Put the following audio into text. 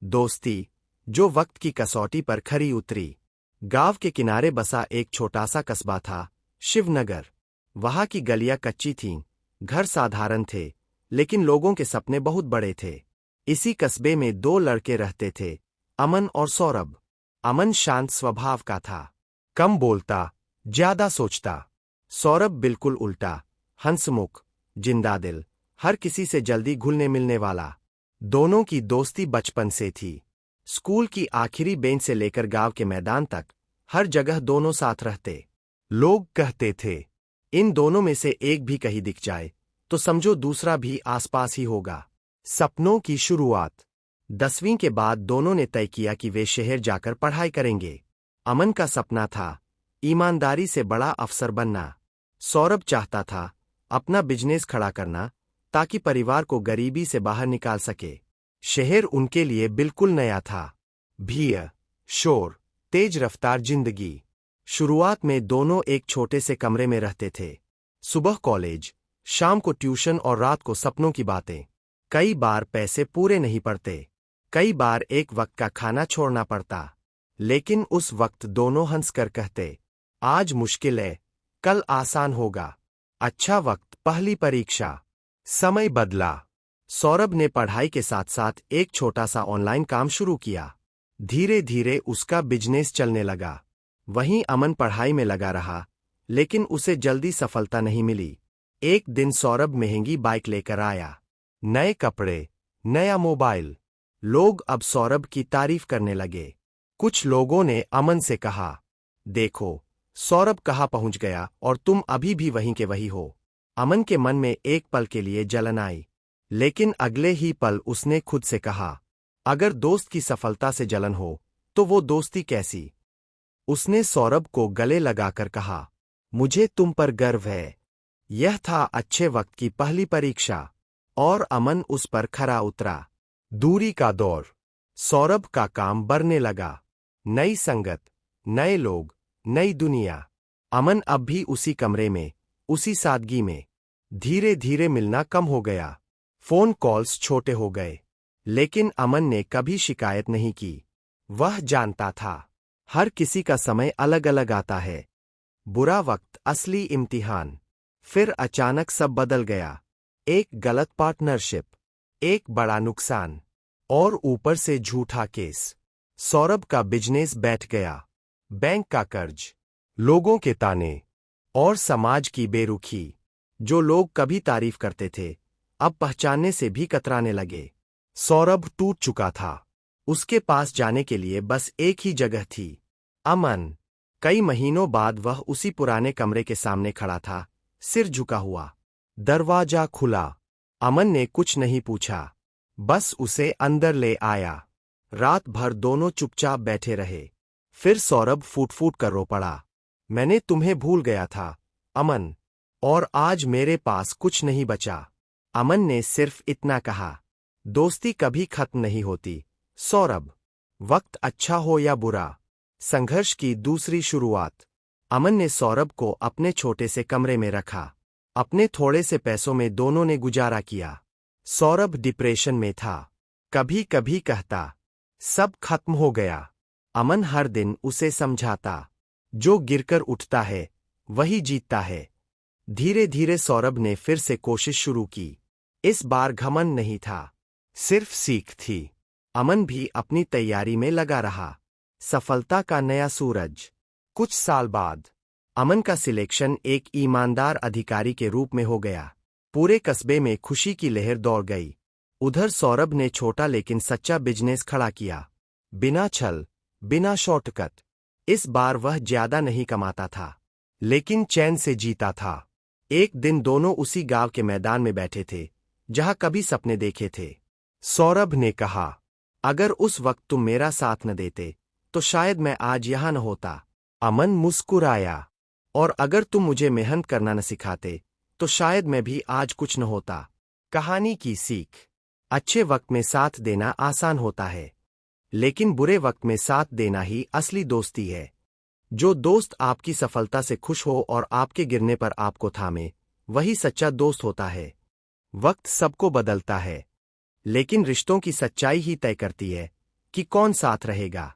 दोस्ती जो वक्त की कसौटी पर खरी उतरी। गांव के किनारे बसा एक छोटा सा कस्बा था, शिवनगर। वहां की गलियां कच्ची थीं, घर साधारण थे, लेकिन लोगों के सपने बहुत बड़े थे। इसी कस्बे में दो लड़के रहते थे, अमन और सौरभ। अमन शांत स्वभाव का था, कम बोलता, ज्यादा सोचता। सौरभ बिल्कुल उल्टा, हंसमुख, जिंदादिल, हर किसी से जल्दी घुलने मिलने वाला। दोनों की दोस्ती बचपन से थी। स्कूल की आखिरी बेंच से लेकर गांव के मैदान तक हर जगह दोनों साथ रहते। लोग कहते थे, इन दोनों में से एक भी कहीं दिख जाए तो समझो दूसरा भी आसपास ही होगा। सपनों की शुरुआत। 10वीं के बाद दोनों ने तय किया कि वे शहर जाकर पढ़ाई करेंगे। अमन का सपना था ईमानदारी से बड़ा अफसर बनना। सौरभ चाहता था अपना बिजनेस खड़ा करना, ताकि परिवार को गरीबी से बाहर निकाल सके। शहर उनके लिए बिल्कुल नया था। भीड़, शोर, तेज रफ्तार जिंदगी। शुरुआत में दोनों एक छोटे से कमरे में रहते थे। सुबह कॉलेज, शाम को ट्यूशन और रात को सपनों की बातें। कई बार पैसे पूरे नहीं पड़ते, कई बार एक वक्त का खाना छोड़ना पड़ता। लेकिन उस वक्त दोनों हंसकर कहते, आज मुश्किल है, कल आसान होगा। अच्छा वक्त, पहली परीक्षा। समय बदला। सौरभ ने पढ़ाई के साथ साथ एक छोटा सा ऑनलाइन काम शुरू किया। धीरे धीरे उसका बिजनेस चलने लगा। वहीं अमन पढ़ाई में लगा रहा, लेकिन उसे जल्दी सफलता नहीं मिली। एक दिन सौरभ महंगी बाइक लेकर आया, नए कपड़े, नया मोबाइल। लोग अब सौरभ की तारीफ करने लगे। कुछ लोगों ने अमन से कहा, देखो सौरभ कहाँ पहुंच गया और तुम अभी भी वहीं के वही हो। अमन के मन में एक पल के लिए जलन आई, लेकिन अगले ही पल उसने खुद से कहा, अगर दोस्त की सफलता से जलन हो तो वो दोस्ती कैसी। उसने सौरभ को गले लगाकर कहा, मुझे तुम पर गर्व है। यह था अच्छे वक्त की पहली परीक्षा, और अमन उस पर खरा उतरा। दूरी का दौर। सौरभ का काम बढ़ने लगा। नई संगत, नए लोग, नई दुनिया। अमन अब भी उसी कमरे में, उसी सादगी में। धीरे धीरे मिलना कम हो गया, फोन कॉल्स छोटे हो गए। लेकिन अमन ने कभी शिकायत नहीं की। वह जानता था, हर किसी का समय अलग अलग आता है। बुरा वक्त, असली इम्तिहान। फिर अचानक सब बदल गया। एक गलत पार्टनरशिप, एक बड़ा नुकसान, और ऊपर से झूठा केस। सौरभ का बिजनेस बैठ गया। बैंक का कर्ज, लोगों के ताने, और समाज की बेरुखी। जो लोग कभी तारीफ करते थे, अब पहचानने से भी कतराने लगे। सौरभ टूट चुका था। उसके पास जाने के लिए बस एक ही जगह थी, अमन। कई महीनों बाद वह उसी पुराने कमरे के सामने खड़ा था, सिर झुका हुआ। दरवाजा खुला। अमन ने कुछ नहीं पूछा, बस उसे अंदर ले आया। रात भर दोनों चुपचाप बैठे रहे। फिर सौरभ फूट फूट कर रो पड़ा, मैंने तुम्हें भूल गया था, अमन, और आज मेरे पास कुछ नहीं बचा। अमन ने सिर्फ इतना कहा, दोस्ती कभी खत्म नहीं होती, सौरभ। वक्त अच्छा हो या बुरा, संघर्ष की दूसरी शुरुआत। अमन ने सौरभ को अपने छोटे से कमरे में रखा। अपने थोड़े से पैसों में दोनों ने गुजारा किया। सौरभ डिप्रेशन में था। कभी कभी कहता, सब खत्म हो गया। अमन हर दिन उसे समझाता, जो गिरकर उठता है वही जीतता है। धीरे धीरे सौरभ ने फिर से कोशिश शुरू की। इस बार घमंड नहीं था, सिर्फ सीख थी। अमन भी अपनी तैयारी में लगा रहा। सफलता का नया सूरज। कुछ साल बाद अमन का सिलेक्शन एक ईमानदार अधिकारी के रूप में हो गया। पूरे कस्बे में खुशी की लहर दौड़ गई। उधर सौरभ ने छोटा लेकिन सच्चा बिजनेस खड़ा किया, बिना छल, बिना शॉर्टकट। इस बार वह ज्यादा नहीं कमाता था, लेकिन चैन से जीता था। एक दिन दोनों उसी गांव के मैदान में बैठे थे, जहां कभी सपने देखे थे। सौरभ ने कहा, अगर उस वक्त तुम मेरा साथ न देते तो शायद मैं आज यहां न होता। अमन मुस्कुराया, और अगर तुम मुझे मेहनत करना न सिखाते तो शायद मैं भी आज कुछ न होता। कहानी की सीख। अच्छे वक्त में साथ देना आसान होता है, लेकिन बुरे वक्त में साथ देना ही असली दोस्ती है। जो दोस्त आपकी सफलता से खुश हो और आपके गिरने पर आपको थामे, वही सच्चा दोस्त होता है। वक्त सबको बदलता है, लेकिन रिश्तों की सच्चाई ही तय करती है कि कौन साथ रहेगा।